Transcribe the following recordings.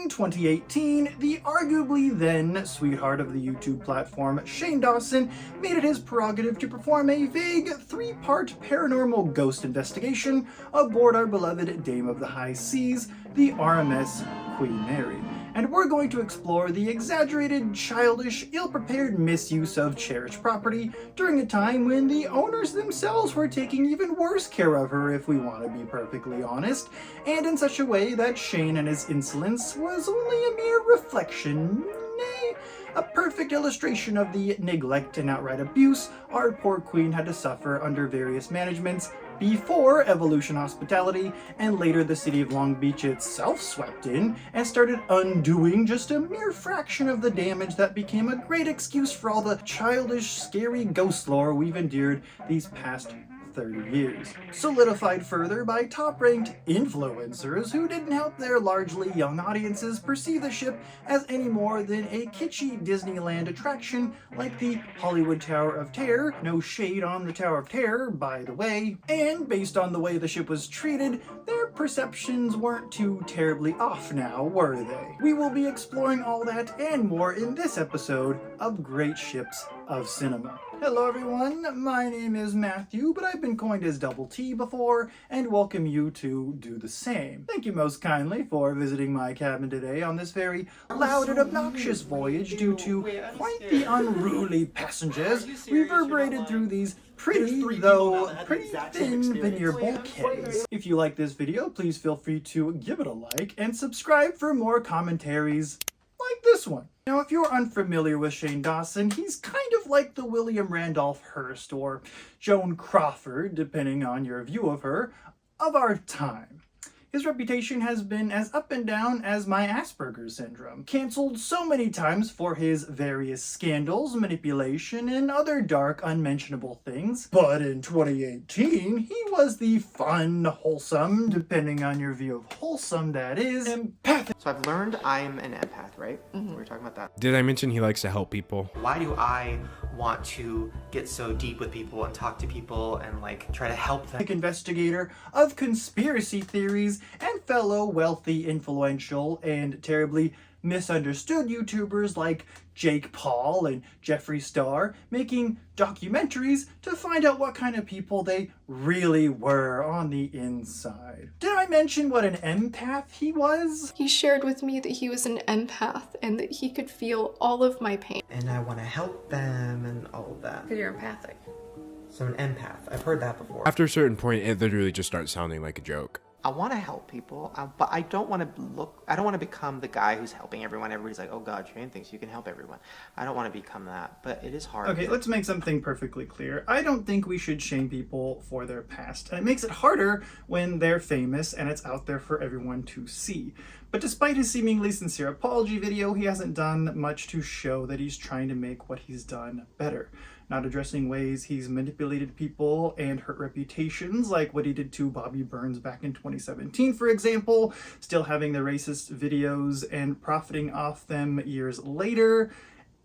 In 2018, the arguably then sweetheart of the YouTube platform, Shane Dawson, made it his prerogative to perform a vague three-part paranormal ghost investigation aboard our beloved Dame of the High Seas, the RMS Queen Mary. And we're going to explore the exaggerated, childish, ill-prepared misuse of cherished property during a time when the owners themselves were taking even worse care of her, if we want to be perfectly honest, and in such a way that Shane and his insolence was only a mere reflection, nay, a perfect illustration of the neglect and outright abuse our poor queen had to suffer under various managements before Evolution Hospitality and later the city of Long Beach itself swept in and started undoing just a mere fraction of the damage that became a great excuse for all the childish, scary ghost lore we've endured these past 30 years. Solidified further by top-ranked influencers who didn't help their largely young audiences perceive the ship as any more than a kitschy Disneyland attraction like the Hollywood Tower of Terror, no shade on the Tower of Terror, by the way, and based on the way the ship was treated, their perceptions weren't too terribly off now, were they? We will be exploring all that and more in this episode of Great Ships of Cinema. Hello everyone, my name is Matthew, but I've been coined as Double T before, and welcome you to do the same. Thank you most kindly for visiting my cabin today on this very loud and obnoxious voyage due to quite the unruly passengers reverberated through these pretty thin veneer bulkheads. If you like this video, please feel free to give it a like and subscribe for more commentaries like this one. Now, if you're unfamiliar with Shane Dawson, he's kind of like the William Randolph Hearst or Joan Crawford, depending on your view of her, of our time. His reputation has been as up and down as my Asperger's syndrome, cancelled so many times for his various scandals, manipulation, and other dark, unmentionable things. But in 2018, he was the fun, wholesome, depending on your view of wholesome, that is, empathic. So I've learned I'm an empath, right? We were talking about that. Did I mention he likes to help people? Why do I want to get so deep with people and talk to people and like try to help them? Investigator of conspiracy theories and fellow wealthy, influential, and terribly misunderstood YouTubers like Jake Paul and Jeffree Star, making documentaries to find out what kind of people they really were on the inside. Did I mention what an empath he was? He shared with me that he was an empath and that he could feel all of my pain. And I want to help them and all of that. Because you're empathic. So an empath, I've heard that before. After a certain point, it literally just starts sounding like a joke. I want to help people, but I don't want to become the guy who's helping everyone. Everybody's like, oh God, Shane thinks you can help everyone. I don't want to become that, but it is hard. Okay, let's make something perfectly clear. I don't think we should shame people for their past, and it makes it harder when they're famous and it's out there for everyone to see. But despite his seemingly sincere apology video, he hasn't done much to show that he's trying to make what he's done better. Not addressing ways he's manipulated people and hurt reputations, like what he did to Bobby Burns back in 2017, for example, still having the racist videos and profiting off them years later.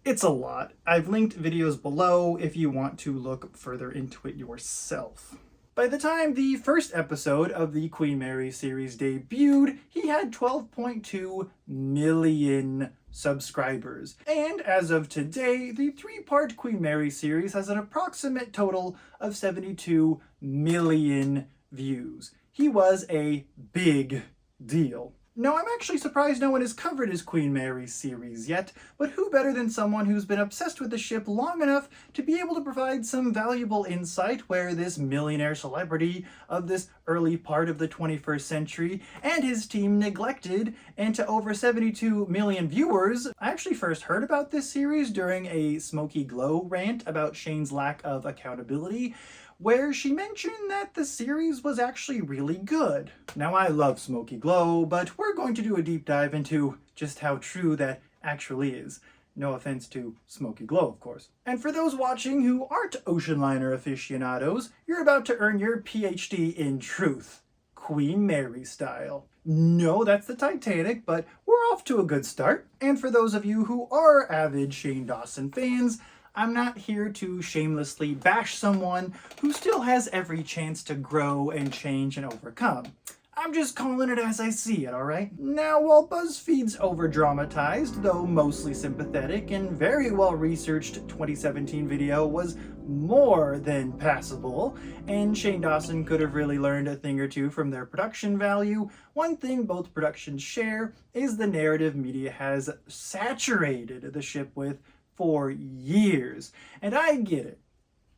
It's a lot. I've linked videos below if you want to look further into it yourself. By the time the first episode of the Queen Mary series debuted, he had 12.2 million subscribers. And as of today, the three-part Queen Mary series has an approximate total of 72 million views. He was a big deal. Now, I'm actually surprised no one has covered his Queen Mary series yet, but who better than someone who's been obsessed with the ship long enough to be able to provide some valuable insight where this millionaire celebrity of this early part of the 21st century and his team neglected, and to over 72 million viewers. I actually first heard about this series during a Smoky Glow rant about Shane's lack of accountability, where she mentioned that the series was actually really good. Now, I love Smoky Glow, but we're going to do a deep dive into just how true that actually is. No offense to Smoky Glow, of course. And for those watching who aren't ocean liner aficionados, you're about to earn your PhD in truth, Queen Mary style. No, that's the Titanic, but we're off to a good start. And for those of you who are avid Shane Dawson fans, I'm not here to shamelessly bash someone who still has every chance to grow and change and overcome. I'm just calling it as I see it, alright? Now, while BuzzFeed's over-dramatized, though mostly sympathetic, and very well-researched 2017 video was more than passable, and Shane Dawson could have really learned a thing or two from their production value, one thing both productions share is the narrative media has saturated the ship with for years. And I get it.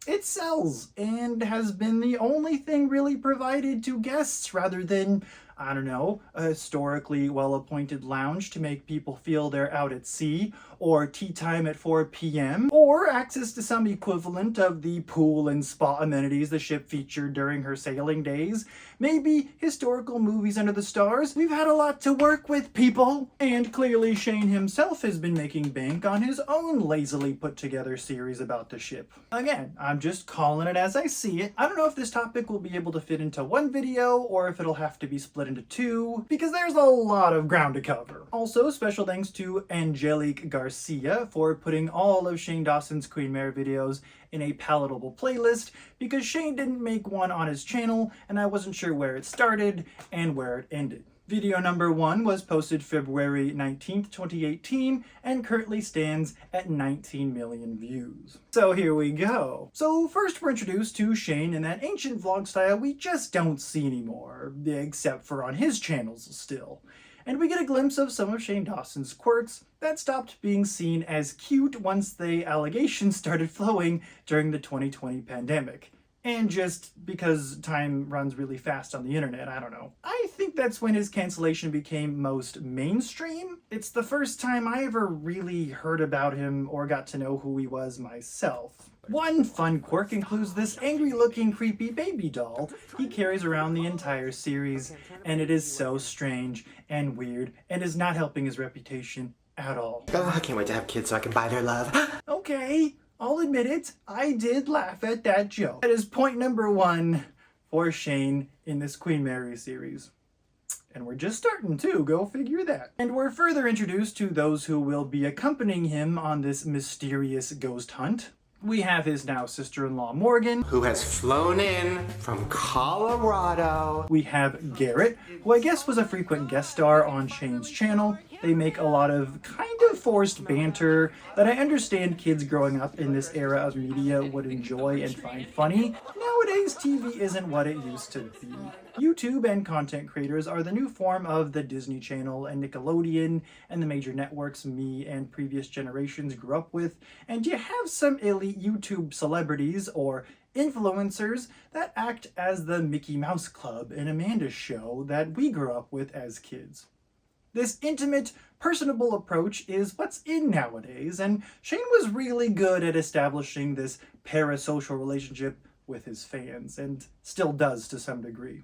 It sells, and has been the only thing really provided to guests rather than, I don't know, a historically well-appointed lounge to make people feel they're out at sea, or tea time at 4 p.m., or access to some equivalent of the pool and spa amenities the ship featured during her sailing days. Maybe historical movies under the stars. We've had a lot to work with, people! And clearly Shane himself has been making bank on his own lazily put together series about the ship. Again, I'm just calling it as I see it. I don't know if this topic will be able to fit into one video, or if it'll have to be split into two, because there's a lot of ground to cover. Also, special thanks to Angelique Garcia for putting all of Shane Dawson's Queen Mary videos in a palatable playlist, because Shane didn't make one on his channel, and I wasn't sure where it started and where it ended. Video number 1 was posted February 19th, 2018, and currently stands at 19 million views. So here we go. So first we're introduced to Shane in that ancient vlog style we just don't see anymore, except for on his channels still. And we get a glimpse of some of Shane Dawson's quirks that stopped being seen as cute once the allegations started flowing during the 2020 pandemic. And just because time runs really fast on the internet, I don't know. I think that's when his cancellation became most mainstream. It's the first time I ever really heard about him or got to know who he was myself. One fun quirk includes this angry-looking creepy baby doll he carries around the entire series, and it is so strange and weird and is not helping his reputation at all. Oh, I can't wait to have kids so I can buy their love. Okay. I'll admit it, I did laugh at that joke. That is point number 1 for Shane in this Queen Mary series. And we're just starting too, go figure that. And we're further introduced to those who will be accompanying him on this mysterious ghost hunt. We have his now sister-in-law Morgan, Who has flown in from Colorado. We have Garrett, who I guess was a frequent guest star on Shane's channel. They make a lot of kind of forced banter that I understand kids growing up in this era of media would enjoy and find funny. Nowadays, TV isn't what it used to be. YouTube and content creators are the new form of the Disney Channel and Nickelodeon and the major networks me and previous generations grew up with, and you have some elite YouTube celebrities or influencers that act as the Mickey Mouse Club and Amanda's show that we grew up with as kids. This intimate, personable approach is what's in nowadays, and Shane was really good at establishing this parasocial relationship with his fans, and still does to some degree.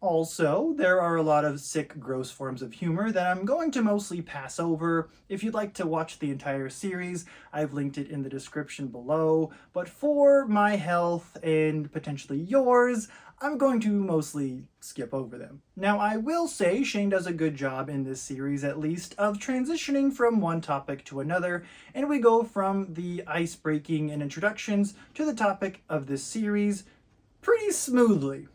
Also, there are a lot of sick, gross forms of humor that I'm going to mostly pass over. If you'd like to watch the entire series, I've linked it in the description below, but for my health and potentially yours, I'm going to mostly skip over them. Now, I will say Shane does a good job in this series, at least, of transitioning from one topic to another, and we go from the ice-breaking and introductions to the topic of this series pretty smoothly.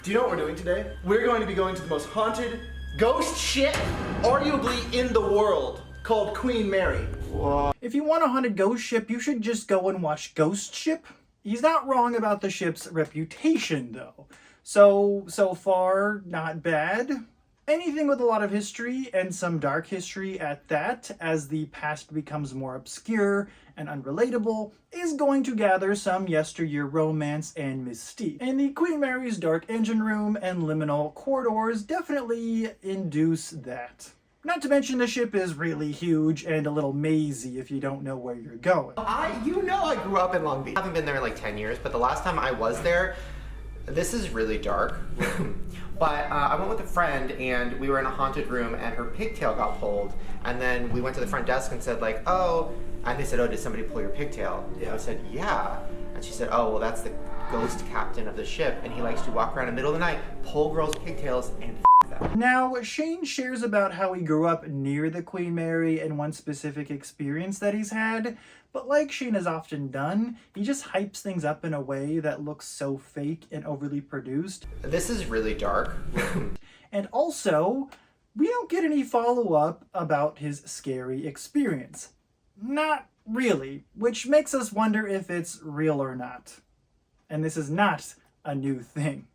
Do you know what we're doing today? We're going to be going to the most haunted ghost ship, arguably in the world, called Queen Mary. If you want a haunted ghost ship, you should just go and watch Ghost Ship. He's not wrong about the ship's reputation, though. So far, not bad. Anything with a lot of history, and some dark history at that, as the past becomes more obscure and unrelatable, is going to gather some yesteryear romance and mystique. And the Queen Mary's dark engine room and liminal corridors definitely induce that. Not to mention the ship is really huge and a little mazy if you don't know where you're going. I grew up in Long Beach. I haven't been there in like 10 years, but the last time I was there, this is really dark. But I went with a friend and we were in a haunted room and her pigtail got pulled. And then we went to the front desk and said like, oh, and they said, oh, did somebody pull your pigtail? Yeah. I said, yeah. And she said, oh, well, that's the ghost captain of the ship. And he likes to walk around in the middle of the night, pull girls' pigtails and f them. Now, Shane shares about how he grew up near the Queen Mary and one specific experience that he's had, but like Shane has often done, he just hypes things up in a way that looks so fake and overly produced. This is really dark. And also, we don't get any follow-up about his scary experience. Not really, which makes us wonder if it's real or not. And this is not a new thing.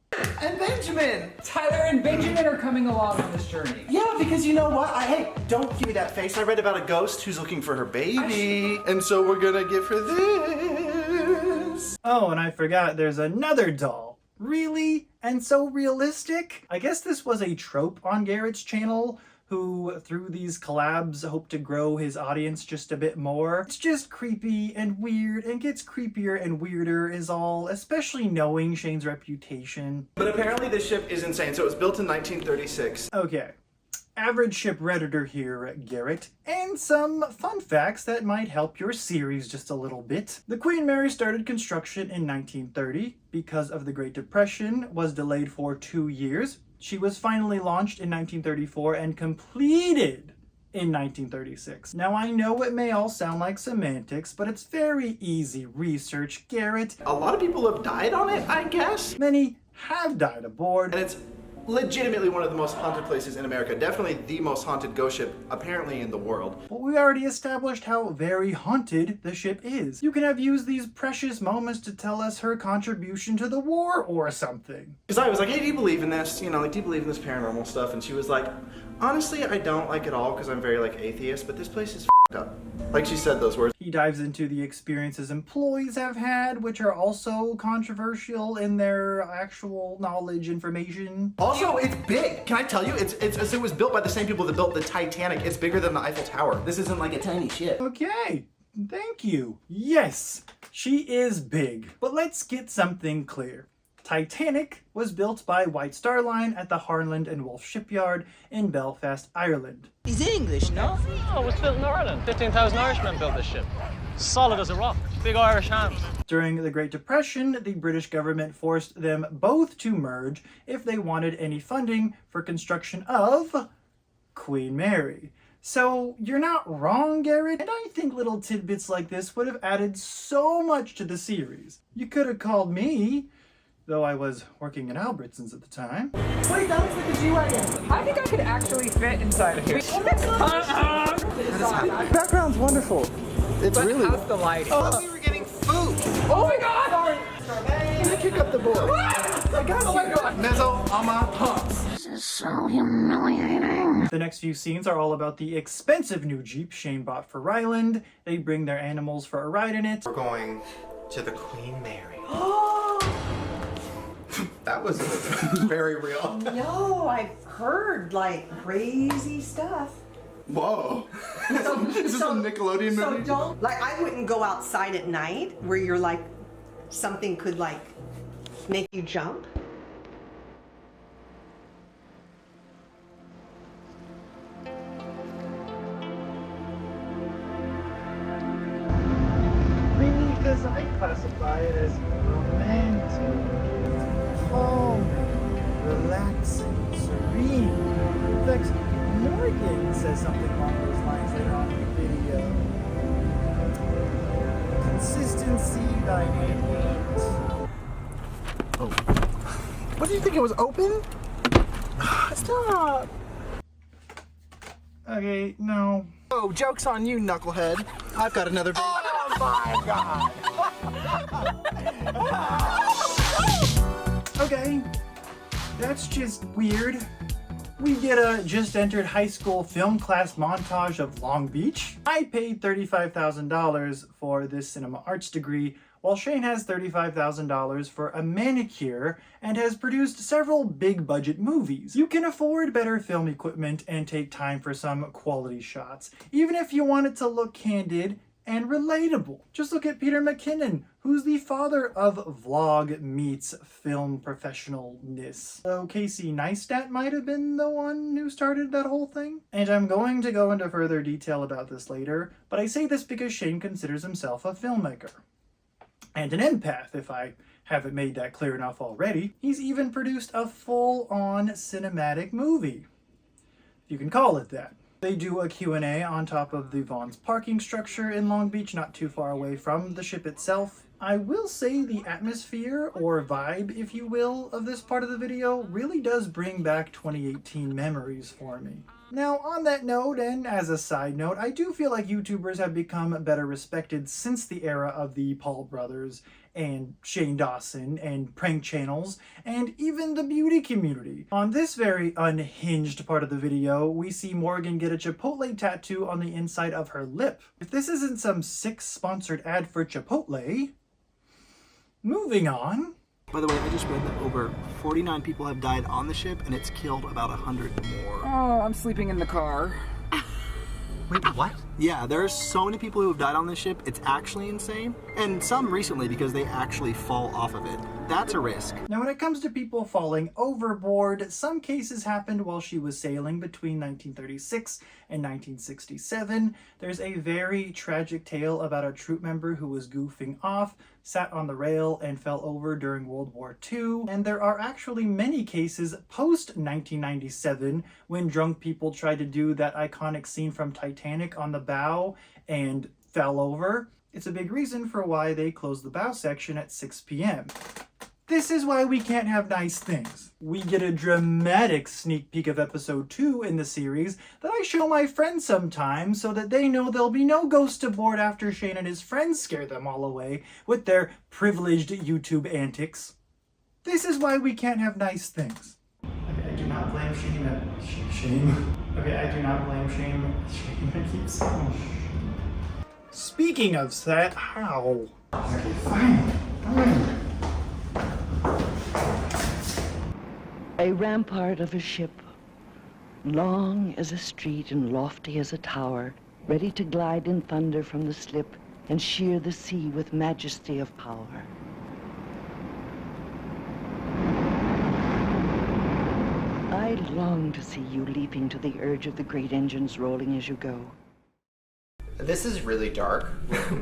And Benjamin! Tyler and Benjamin are coming along on this journey. Yeah, because you know what? Hey, don't give me that face. I read about a ghost who's looking for her baby, and so we're gonna give her this. Oh, and I forgot there's another doll. Really? And so realistic? I guess this was a trope on Garrett's channel, who through these collabs hope to grow his audience just a bit more. It's just creepy and weird and gets creepier and weirder is all, especially knowing Shane's reputation. But apparently this ship is insane. So it was built in 1936. Okay, average ship redditor here, Garrett, and some fun facts that might help your series just a little bit. The Queen Mary started construction in 1930 because of the Great Depression, was delayed for 2 years. She was finally launched in 1934 and completed in 1936. Now I know it may all sound like semantics, but it's very easy research, Garrett. A lot of people have died on it, I guess. Many have died aboard. And it's legitimately one of the most haunted places in America. Definitely the most haunted ghost ship, apparently, in the world. But we already established how very haunted the ship is. You can have used these precious moments to tell us her contribution to the war or something. Because I was like, hey, do you believe in this? You know, like, do you believe in this paranormal stuff? And she was like, honestly, I don't like it all because I'm very, like, atheist, but this place is f***ed up. Like she said those words. He dives into the experiences employees have had, which are also controversial in their actual knowledge information. Also, it's big. Can I tell you? It was built by the same people that built the Titanic. It's bigger than the Eiffel Tower. This isn't like a tiny ship. Okay, thank you. Yes, she is big. But let's get something clear. Titanic was built by White Star Line at the Harland and Wolff shipyard in Belfast, Ireland. He's English, no? No, it was built in Ireland. 15,000 Irishmen built this ship. Solid as a rock. Big Irish hands. During the Great Depression, the British government forced them both to merge if they wanted any funding for construction of Queen Mary. So you're not wrong, Garrett, and I think little tidbits like this would have added so much to the series. You could have called me, though I was working at Albertsons at the time. Wait, that looks like a G-WAGON. I think I could actually fit inside of here. Background's wonderful. It's really. How's the lighting? Oh, we were getting food. Oh my god! Can you kick up the board? I got oh my god! Mezzo, ama, pumps. This is so humiliating. The next few scenes are all about the expensive new Jeep Shane bought for Ryland. They bring their animals for a ride in it. We're going to the Queen Mary. That was very real. No, I've heard like crazy stuff. Whoa. Is this a Nickelodeon So movie? don't, like, I wouldn't go outside at night where you're like, something could like make you jump. Because I classify it as romantic, calm, relaxing, serene. In fact, Morgan says something along those lines later on in the video. Consistency by need. Oh. What, do you think it was open? Stop. Okay, no. Oh, joke's on you, knucklehead. I've got another baby. Oh my god. Okay, that's just weird. We get a just entered high school film class montage of Long Beach. I paid $35,000 for this cinema arts degree, while Shane has $35,000 for a manicure and has produced several big budget movies. You can afford better film equipment and take time for some quality shots, even if you want it to look candid and relatable. Just look at Peter McKinnon, who's the father of vlog meets film professionalness. So Casey Neistat might have been the one who started that whole thing. And I'm going to go into further detail about this later, but I say this because Shane considers himself a filmmaker. And an empath, if I Haven't made that clear enough already. He's even produced a full-on cinematic movie, if you can call it that. They do a Q&A on top of the Vaughn's parking structure in Long Beach, not too far away from the ship itself. I will say the atmosphere, or vibe if you will, of this part of the video really does bring back 2018 memories for me. Now, on that note, and as a side note, I do feel like YouTubers have become better respected since the era of the Paul brothers and Shane Dawson and prank channels and even the beauty community. On this very unhinged part of the video, we see Morgan get a Chipotle tattoo on the inside of her lip. If this isn't some sick sponsored ad for Chipotle, moving on. By the way, I just read that over 49 people have died on the ship, and it's killed about 100 more. Oh, I'm sleeping in the car. Wait, what? Yeah, there's so many people who have died on this ship, it's actually insane. And some recently because they actually fall off of it. That's a risk. Now when it comes to people falling overboard, some cases happened while she was sailing between 1936 and 1967. There's a very tragic tale about a troop member who was goofing off, sat on the rail, and fell over during World War II. And there are actually many cases post-1997 when drunk people tried to do that iconic scene from Titanic on the bow and fell over. It's a big reason for why they closed the bow section at 6 p.m. This is why we can't have nice things. We get a dramatic sneak peek of episode 2 in the series that I show my friends sometimes so that they know there'll be no ghost aboard after Shane and his friends scare them all away with their privileged YouTube antics. This is why we can't have nice things. Okay, I do not blame Shane. Okay, I do not blame Shane. I keep saying Speaking of that, how? Okay, fine. A rampart of a ship, long as a street and lofty as a tower, ready to glide in thunder from the slip and shear the sea with majesty of power. I long to see you leaping to the urge of the great engines rolling as you go. This is really dark.